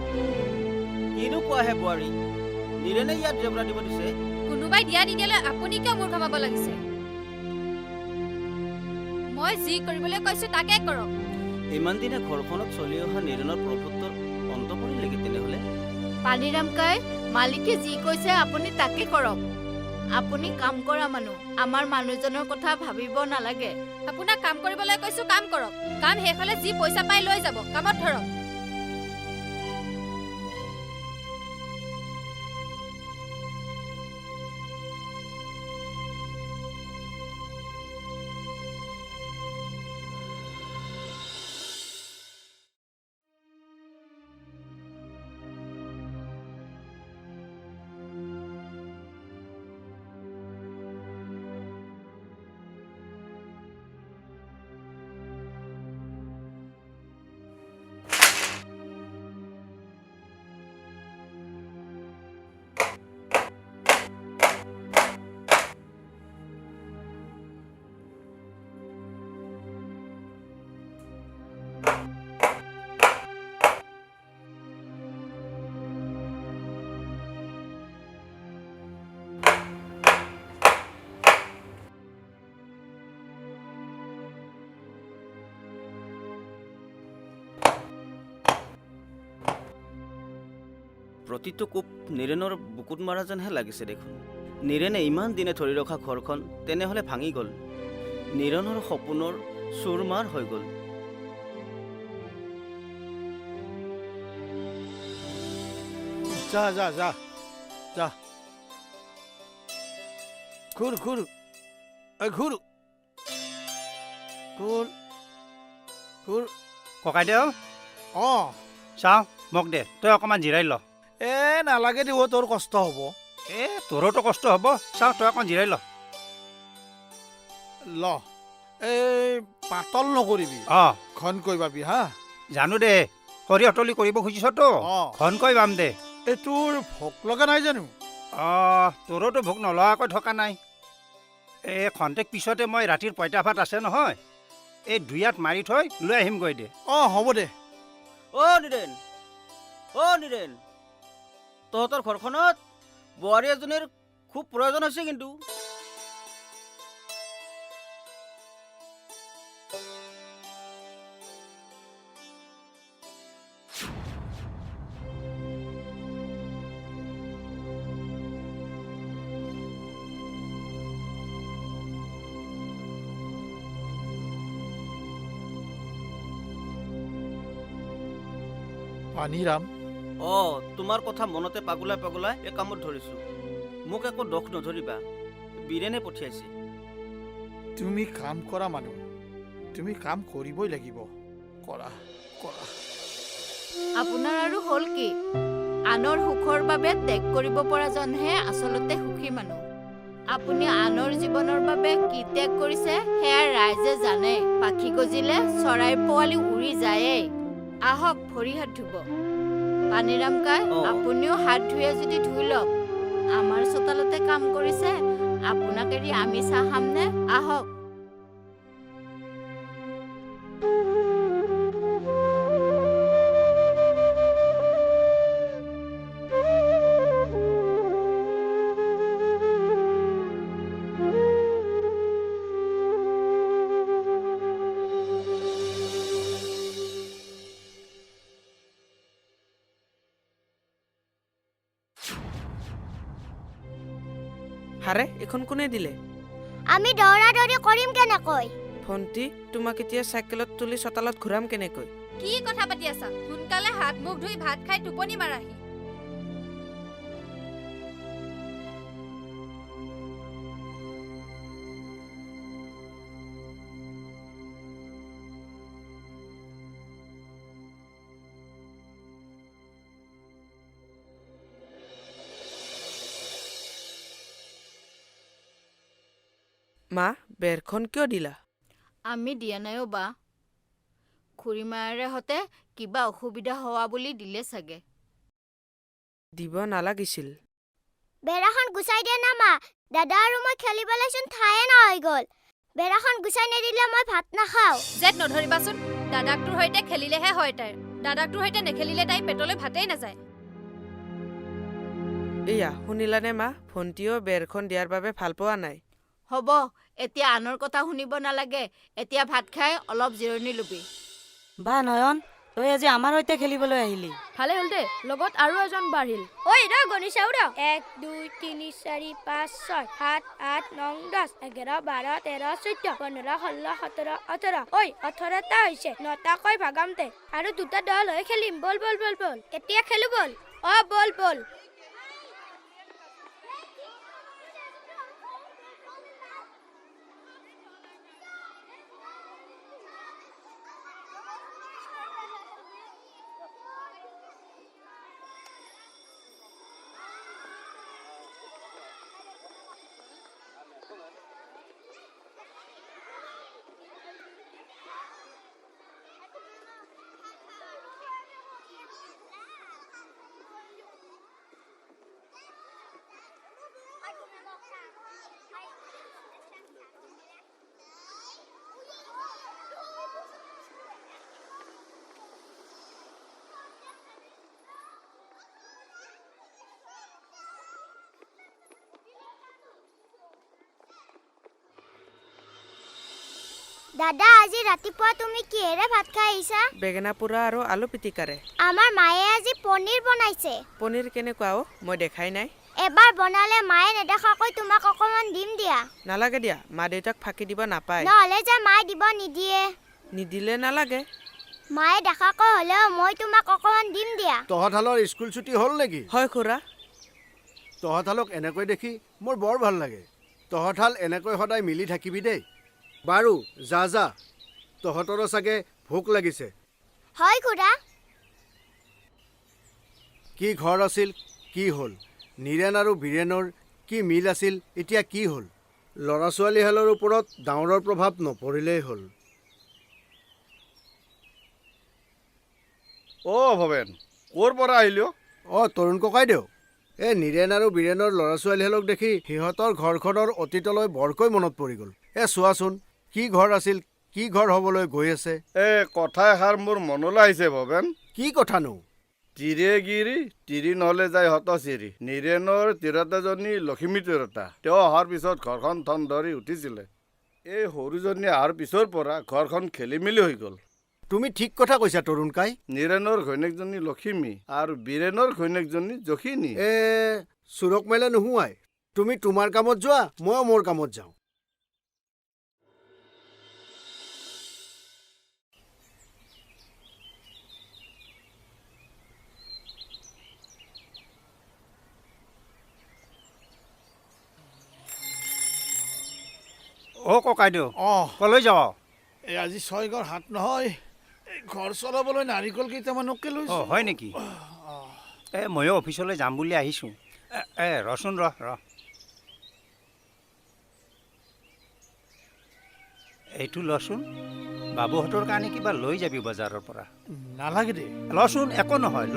কিনো কোৱাহে বোৱাৰী, নীৰেনে ইয়াত জেউৰা দিব দিছে? কোনোবাই দিয়া নিদিয়ালৈ আপুনি কিয় মূৰ ঘমাব লাগিছে? মই যি কৰিবলৈ কৈছোঁ তাকে কৰক। ইমান দিনে ঘৰখনত চলি অহা নীৰেণৰ প্ৰভুত্বৰ অন্ত পৰিলেগৈ তেনেহ'লে? পানীৰাম কাই, মালিকে যি কৈছে আপুনি তাকে কৰক। আপুনি কাম কৰা মানুহ, আমাৰ মানুহজনৰ কথা ভাবিব নালাগে। আপোনাক কাম কৰিবলৈ কৈছোঁ, কাম কৰক। কাম শেষ হ'লে যি পইচা পাই লৈ যাব, কামত ধৰক। প্ৰতিটো কোপ নীৰেণৰ বুকুত মাৰা যেনহে লাগিছে দেখোন। নীৰেণে ইমান দিনে ধৰি ৰখা ঘৰখন তেনেহ'লে ভাঙি গ'ল। নীৰেণৰ সপোনৰ চুৰমাৰ হৈ গ'ল। যা যা যা যা, ঘূৰ ঘূৰ ঘূৰ ঘূৰ ঘূৰ। ককাইদেউ, অঁ চাওঁ মোক দে, তই অকণমান জিৰাই ল। নালাগে দিব, তোৰ কষ্ট হ'ব। তোৰতো কষ্ট হ'ব, চাওঁ তই অকণ জিৰাই ল। ল, পাতল নকৰিবি, ঘনকৈ পাবি হা। জানো দে, সৰিয়হতলি কৰিব খুজিছতো, ঘনকৈ পাম দে। তোৰ ভোক লগা নাই জানো? তোৰোতো ভোক নলগাকৈ থকা নাই। খন্তেক পিছতে মই ৰাতিৰ পঁইতা ভাত আছে নহয়, এই দুয়াত মাৰি থৈ লৈ আহিমগৈ দে। হ'ব দে। অ' নীৰেণ, অ' নীৰেণ, তহঁতৰ ঘৰখনত বোৱাৰী এজনীৰ খুব প্ৰয়োজন হৈছে কিন্তু। পানীৰাম তোমাৰ কথা মনতে পাগলাই পাগলাই এই কামত ধৰিছো। মোক একো দোষ নধৰিবা, বীৰেনে পঠিয়াইছে। তুমি কাম কৰা মানুহ, তুমি কাম কৰিবই লাগিব। কৰা কৰা। আপোনাৰ আৰু হ'ল কি? আনৰ সুখৰ বাবে ত্যাগ কৰিব পৰাজনহে আচলতে সুখী মানুহ। আপুনি আনৰ জীৱনৰ বাবে কি ত্যাগ কৰিছে সেয়া ৰাইজে জানে। পাখি গজিলে চৰাইৰ পোৱালি উৰি যায়েই। আহক ভৰি হাত ধুব। পানীৰাম কাই আপুনিও হাত ধুয়ে যদি ধুই লওক। আমাৰ চোতালতে কাম কৰিছে, আপোনাক এৰি আমি চাহ খামনে? আহক। হাৰে এখন কোনে দিলে? আমি দৌৰা দৌৰি কৰিম কেনেকৈ? ভণ্টি, তোমাক এতিয়া চাইকেলত তুলি চোতালত ঘূৰাম কেনেকৈ? কি কথা পাতি আছা? সোনকালে হাত মুখ ধুই ভাত খাই টোপনি মাৰাহি। মা, বেৰখন কিয় দিলা? আমি দিয়া নাইও বা। খুৰীমাৰে হতে কিবা অসুবিধা হোৱা বুলি দিলে চাগে। দিব নালাগিছিল। বেৰাখন গুচাই দিয়া না মা। দাদা আৰু মই খেলিবলৈচোন ঠায়ে নহৈ গ'ল। বেৰাখন গুচাই নিদিলে মই ভাত নাখাওঁ। জেদ নধৰিবাচোন। দাদাকটোৰ সৈতে খেলিলেহে হয় তাইৰ। দাদাকটোৰ সৈতে নেখেলিলে তাই পেটলৈ ভাতেই নাযায়। এয়া শুনিলানে মা? ভণ্টিও বেৰখন দিয়াৰ বাবে ভাল পোৱা নাই। হ'ব, এতিয়া আনৰ কথা শুনিব নালাগে। এতিয়া ভাত খাই অলপ জিৰণি লবি। বা নয়ন, তই আজি আমাৰ সৈতে খেলিবলৈ আহিলি। ভালে হ'ল দে, লগত আৰু এজন বাঢ়িল। ঐ ৰ গণি চাও ৰ। 1 2 3 4 5 6 7 8 9 10 11 12 13 14 15 16 17 18। ঐ 18টা হৈছে। 9টা কৈ ভাগামতে আৰু দুটা দল হৈ খেলিম। বল বল বল বল। এতিয়া খেলো বল। বল বল। দাদা, আজি ৰাতিপুৱা তুমি কিহেৰে ভাত খাই আহিছা? বেঙেনা পোৰা আৰু আলু পিটিকাৰে। আমাৰ মায়ে আজি পনীৰ বনাইছে। পনীৰ কেনেকুৱা মই দেখাই নাই। এবাৰ বনালে মায়ে নেদেখাকৈ তোমাক অকমান দিম দিয়া। নালাগে দিয়া, মা দেউতাক ফাঁকি দিব নাপায়। নহ'লে যে মায়ে দিব নিদিয়ে। নিদিলে নালাগে। মায়ে দেখাকৈ হ'লেও মই তোমাক অকমান দিম দিয়া। তহঁতহালৰ স্কুল ছুটি হ'ল নেকি? হয় খুৰা। তহঁতহালক এনেকৈ দেখি মোৰ বৰ ভাল লাগে। তহঁতহাল এনেকৈ সদায় মিলি থাকিবি দেই। বাৰু যা যা, তহঁতৰো চাগে ভোক লাগিছে। হয় খুৰা। কি ঘৰ আছিল, কি হ'ল? নীৰেণ আৰু বীৰেণৰ কি মিল আছিল, এতিয়া কি হ'ল? ল'ৰা ছোৱালীহালৰ ওপৰত ডাঙৰৰ প্ৰভাৱ নপৰিলেই হ'ল। ভৱেন, ক'ৰ পৰা আহিলি? তৰুণ ককাইদেউ, এই নীৰেণ আৰু বীৰেণৰ ল'ৰা ছোৱালীহালক দেখি সিহঁতৰ ঘৰখনৰ অতীতলৈ বৰকৈ মনত পৰি গ'ল। চোৱাচোন, কি ঘৰ আছিল, কি ঘৰ হ'বলৈ গৈ আছে। কথা এষাৰ মোৰ মনলৈ আহিছে ভৱেন। কি কথানো? তিৰে গিৰি, তিৰি নহ'লে যায় হতচিৰি। নীৰেণৰ তিৰোতাজনী লখিমী তিৰোতা। তেওঁ অহাৰ পিছত ঘৰখন ঠন ধৰি উঠিছিলে। এই সৰুজনী অহাৰ পিছৰ পৰা ঘৰখন খেলি মেলি হৈ গ'ল। তুমি ঠিক কথা কৈছা তৰুণ কাই। নীৰেণৰ ঘৈণীয়েকজনী লখিমী আৰু বীৰেণৰ ঘৈণীয়েকজনী যখিনী। চোৰক মেলে নোহোৱাই। তুমি তোমাৰ কামত যোৱা, ময়ো মোৰ কামত যাওঁ। অ' ককাইদেউ অঁ কলৈ যাৱ? এই আজি 6 ঘৰ হাত নহয় এই ঘৰ চলাবলৈ নাৰিকল কেইটামানকে অ' লৈছোঁ হয় নেকি? ময়ো অফিচলৈ যাম বুলি আহিছোঁ। ৰচোন ৰ এইটো লচোন, বাবুহঁতৰ কাৰণে কিবা লৈ যাবি বজাৰৰ পৰা। নালাগে দে লচোন, একো নহয়,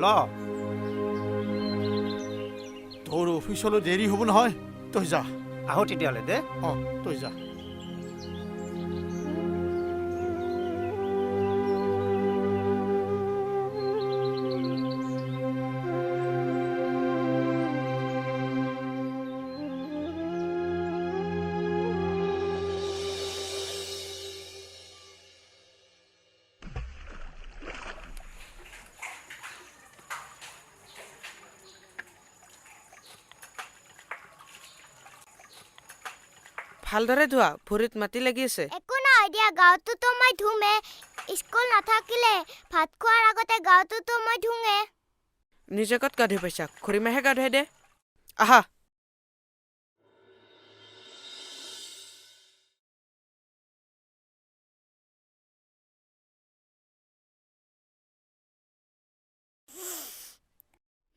ল তোৰ অফিচলৈ দেৰি হ'ব নহয়, তই যা। আহো তেতিয়াহ'লে দে। অঁ তই যা। ভালদৰে ধোৱা, ভৰিত মাটি লাগি আছে। একো নহয় দিয়া, গাঁৱতোতো মই ধুমে। স্কুল নাথাকিলে ভাত খোৱাৰ আগতে গাঁৱতোতো মই ধুঙে। নিজে ক'ত গা ধুই পাইছা? খুৰীমাহে গা ধুৱাই দে। আহা।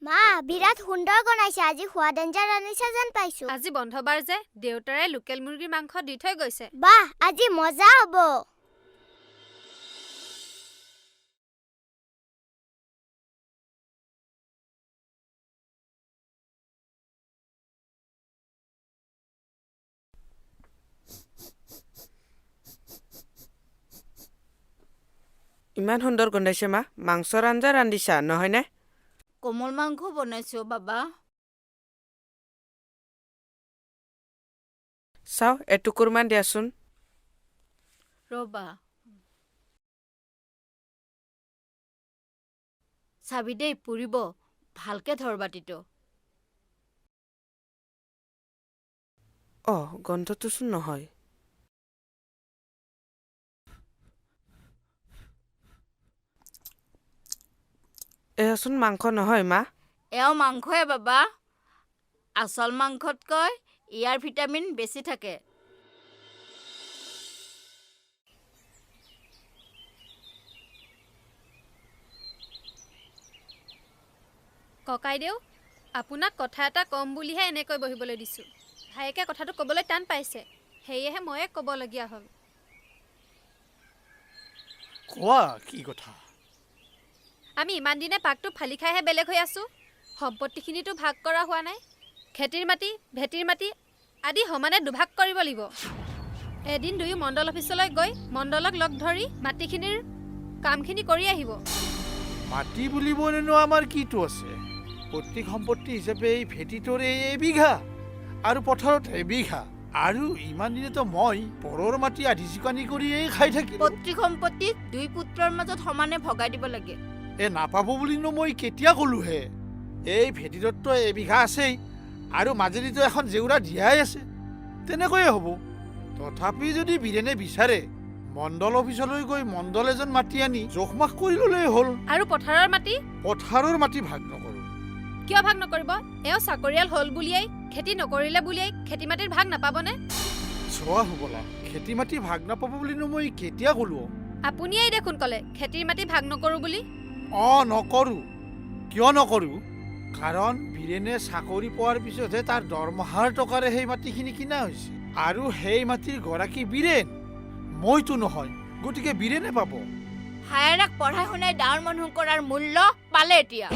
মা বিৰাট সুন্দৰ বনাইছে, আজি সোৱাদ আঞ্জা ৰান্ধিছে যেন পাইছো। আজি বন্ধবাৰ যে দেউতাৰে লোকেল মুৰ্গীৰ মাংস দি থৈ গৈছে। বাহ, আজি মজা হ'ব। ইমান সুন্দৰ গোন্ধাইছে মা, মাংসৰ আঞ্জা ৰান্ধিছা নহয়নে? কোমল মাংস বনাইছো বাবা। চাও এটুকুৰমান দিয়াচোন। ৰবা, চাবি দেই, পুৰিব, ভালকে ধৰ বাতিটো। গন্ধটোচোন নহয়। এয়াচোন মাংস নহয় মা। এও মাংসই বাবা, আচল মাংসতকৈ ইয়াৰ ভিটামিন বেছি থাকে। ককাইদেউ, আপোনাক কথা এটা কম বুলিহে এনেকৈ বহিবলৈ দিছোঁ। ভায়েকে কথাটো ক'বলৈ টান পাইছে, সেয়েহে ময়ে ক'বলগীয়া হ'ল। কোৱা কি কথা? আমি ইমান দিনে পাকটো ফালি খাইহে বেলেগ হৈ আছোঁ। সম্পত্তিখিনিতো ভাগ কৰা হোৱা নাই। খেতিৰ মাটি, ভেটিৰ মাটি আদি সমানে দুভাগ কৰিব লাগিব। এদিন দুয়ো মণ্ডল অফিচলৈ গৈ মণ্ডলক লগ ধৰি মাটিখিনিৰ কামখিনি কৰি আহিব। মাটি বুলিবলৈনো আমাৰ কিটো আছে? পৈতৃক সম্পত্তি হিচাপে এই ভেটিটোৰ এবিঘা আৰু পথাৰত এবিঘা। আৰু ইমান দিনেতো মই পৰৰ মাটি আধি চিকানি কৰিয়েই খাই থাকিম। পৈতৃক সম্পত্তি দুই পুত্ৰৰ মাজত সমানে ভগাই দিব লাগে। নাপাব বুলিনো মই কেতিয়া ক'লোহে? এই ভেটিটোততো এবিঘা আছেই আৰু মাজেদিতো এখন জেউৰা দিয়াই আছে। তেনেকৈয়ে হ'ব। তথাপি যদি বীৰেনে বিচাৰে, মণ্ডল অফিচলৈ গৈ মণ্ডল এজন মাতি আনি জোখমাখ কৰি ল'লেই হ'ল। আৰু পথাৰৰ মাটি? পথাৰৰ মাটি ভাগ নকৰোঁ। কিয় ভাগ নকৰিব? এওঁ চাকৰিয়াল হ'ল বুলিয়েই, খেতি নকৰিলে বুলিয়েই খেতি মাটিৰ ভাগ নাপাবনে? চোৱা হ'বলা, খেতি মাটি ভাগ নাপাব বুলিনো মই কেতিয়া ক'লো? আপুনিয়েই দেখোন ক'লে খেতিৰ মাটি ভাগ নকৰোঁ বুলি। নকৰোঁ। কিয় নকৰোঁ? কাৰণ বীৰেনে চাকৰি পোৱাৰ পিছতহে তাৰ দৰমহাৰ টকাৰে সেই মাটিখিনি কিনা হৈছে। আৰু সেই মাটিৰ গৰাকী বীৰেন, মইতো নহয়। গতিকে বীৰেনে পাব। হায়াৰাক পঢ়াই শুনাই ডাঙৰ মানুহ কৰাৰ মূল্য পালে এতিয়া।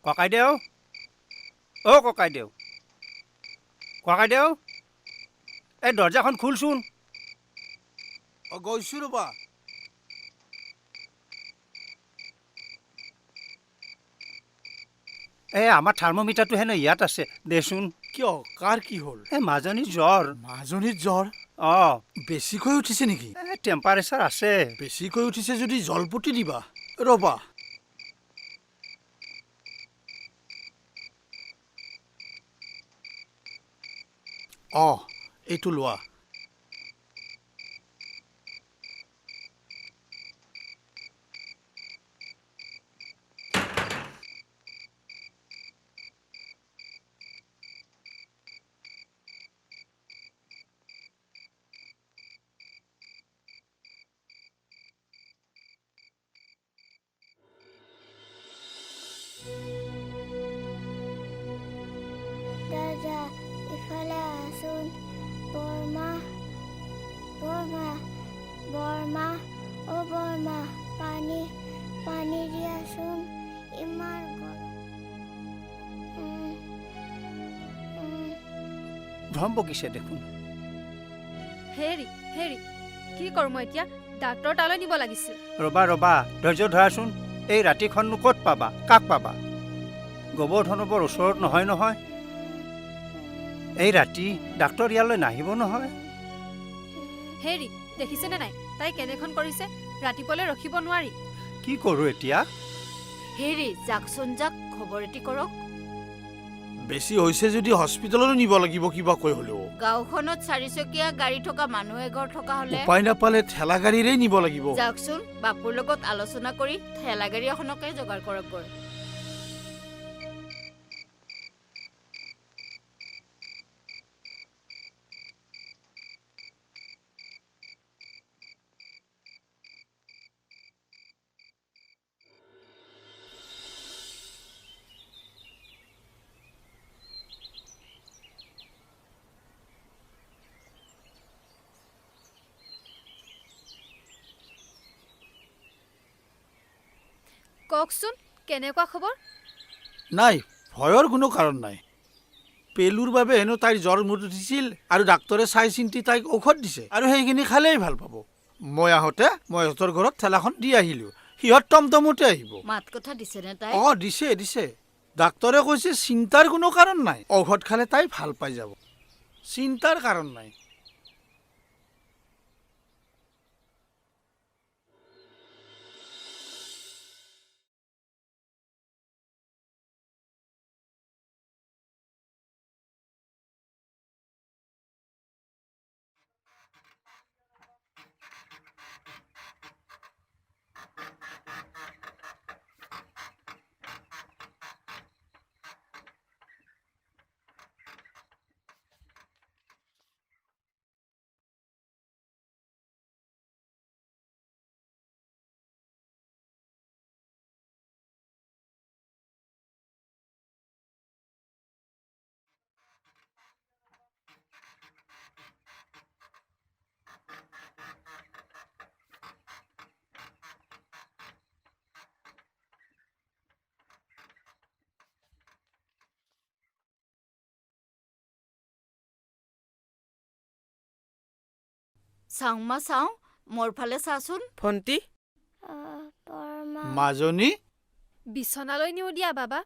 ককাইদেউ, ককাইদেউ, ককাইদেউ, এই দৰ্জাখন খোলচোন। গৈছো ৰ'বা। আমাৰ থাৰ্মোমিটাৰটো হেনো ইয়াত আছে দেচোন। কিয় কাৰ কি হ'ল? মাজনীৰ জ্বৰ। মাজনীৰ জ্বৰ? বেছিকৈ উঠিছে নেকি? টেম্পাৰেচাৰ আছে। বেছিকৈ উঠিছে যদি জলপতি দিবা। ৰ'বা। এইটো লোৱা। দাদা ইফালে আছোন। বৰমা বৰমা বৰমা বৰমা পানী পানী দিয়াচোন, ইমান ভ্ৰম বকিছে দেখোন। হেৰি কি কৰোঁ মই এতিয়া? ডাক্তৰ তালৈ নিব লাগিছিল। ৰ'বা ধৈৰ্য ধৰাচোন। এই ৰাতিখননো ক'ত পাবা, কাক পাবা? গোবৰ্ধনবৰ ওচৰত নহয়। এই ৰাতি ডাক্তৰ ইয়ালৈ নাহিব নহয়। হেৰি দেখিছেনে নাই তাই কেনেখন কৰিছে? ৰাতিপুৱালৈ ৰখিব নোৱাৰি। কি কৰোঁ এতিয়া? হেৰি যাকচোন যাক, খবৰ এটি কৰক। বেছি হৈছে যদি হস্পিটেললৈ নিব লাগিব কিবা কৈ হ'লেও। গাঁওখনত 4চকীয়া গাড়ী থকা মানুহ এঘৰ থকা হ'লে উপায় নাপালে ঠেলা গাড়ীৰে নিব লাগিব। যাওকচোন, বাপুৰ লগত আলোচনা কৰি ঠেলা গাড়ী এখনকে যোগাৰ কৰক গৈ। কওকচোন কেনেকুৱা খবৰ? নাই, ভয়ৰ কোনো কাৰণ নাই। পেলুৰ বাবে হেনো তাইৰ জ্বৰ মূৰত উঠিছিল আৰু ডাক্তৰে চাই চিন্তি তাইক ঔষধ দিছে আৰু সেইখিনি খালেই ভাল পাব। মই আহোঁতে মই সিহঁতৰ ঘৰত ঠেলাখন দি আহিলোঁ। সিহঁত টমটমতে আহিব। মাত কথা দিছেনে তাই? দিছে। ডাক্তৰে কৈছে চিন্তাৰ কোনো কাৰণ নাই, ঔষধ খালে তাই ভাল পাই যাব। চিন্তাৰ কাৰণ নাই। চাওঁ মোৰ ফালে চাচোন। ভণ্টি মাজনী বিচনালৈ নিও দিয়া বাবা।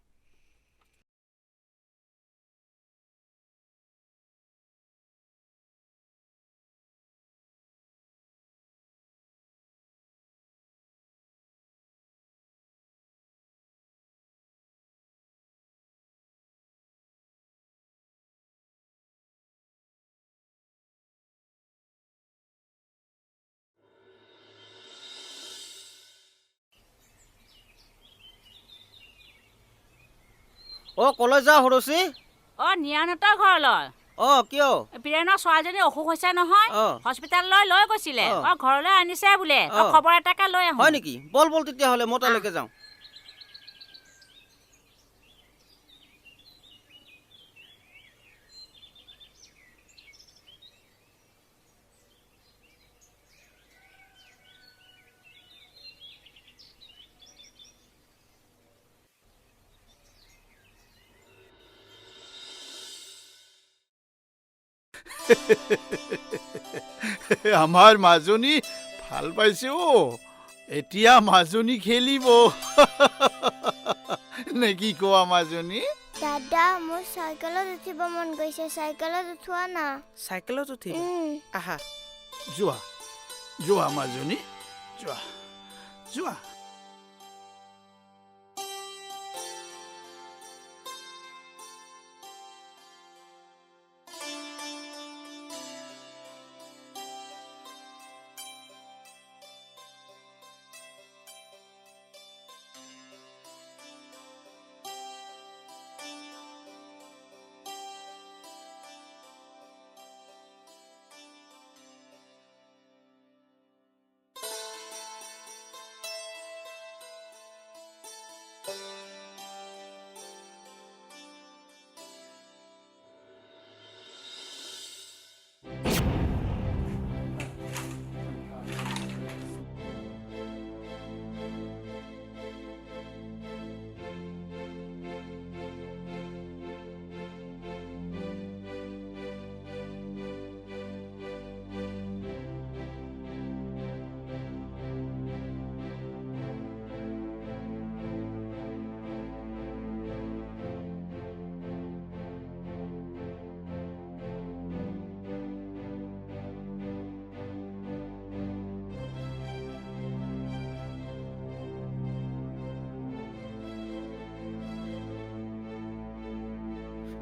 কলৈ যা সৰচি? নিয়ানহঁতৰ ঘৰলৈ। কিয়? বীৰেণৰ ছোৱালীজনী অসুখ হৈছে নহয়, হস্পিটেললৈ লৈ গৈছিলে। ঘৰলৈ আনিছে বোলে। খবৰ এটাকে লৈ আহোঁ। হয় নেকি? বল তেতিয়াহ'লে মই তালৈকে যাওঁ। আমাৰ মাজনী ভাল পাইছে এতিয়া মাজনী খেলিব নে কি কোৱা মাজনী? দাদা মোৰ চাইকেলত উঠিব মন গৈছে, চাইকেলত উঠোৱা না। চাইকেলত উঠিব আহা যোৱা যোৱা মাজনী যোৱা যোৱা।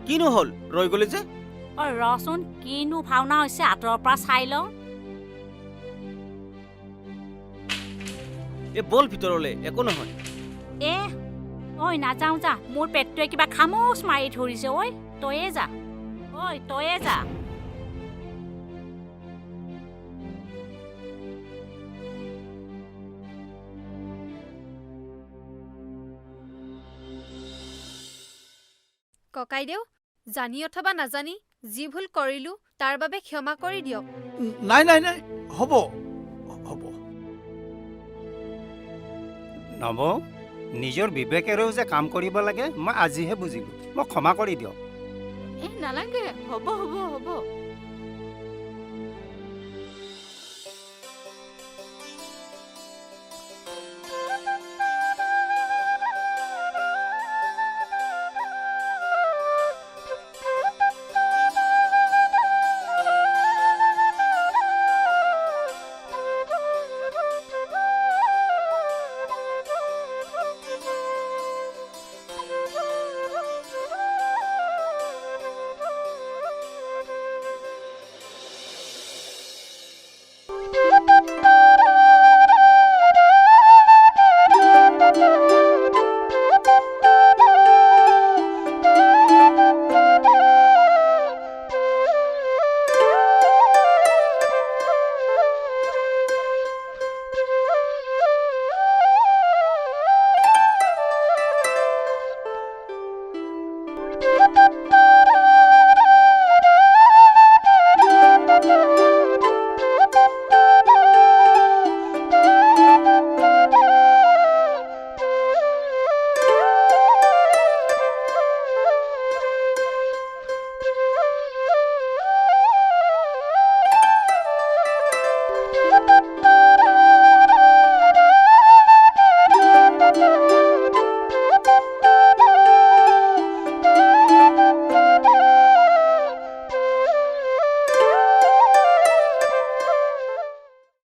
কিনো হ'ল ৰৈ গ'লে যে? ৰচোন কিনো ভাওনা হৈছে আঁতৰৰ পৰা চাই লওঁ। এ বল ভিতৰলৈ, একো নহয়। ঐ নাযাওঁ যা, মোৰ পেটটোৱে কিবা খামোচ মাৰি ধৰিছে। ঐ তয়ে যা, তয়ে যা। ককাইদেউ, জানি অথবা নাজানি যি ভুল কৰিলো তাৰ বাবে ক্ষমা কৰি দিয়ক। নাই নাই নাই, হ'ব হ'ব। নব, নিজৰ বিবেকেৰেও যে কাম কৰিব লাগে মই আজিহে বুজিলোঁ। মোক ক্ষমা কৰি দিয়ক। নালাগে, হ'ব হ'ব হ'ব।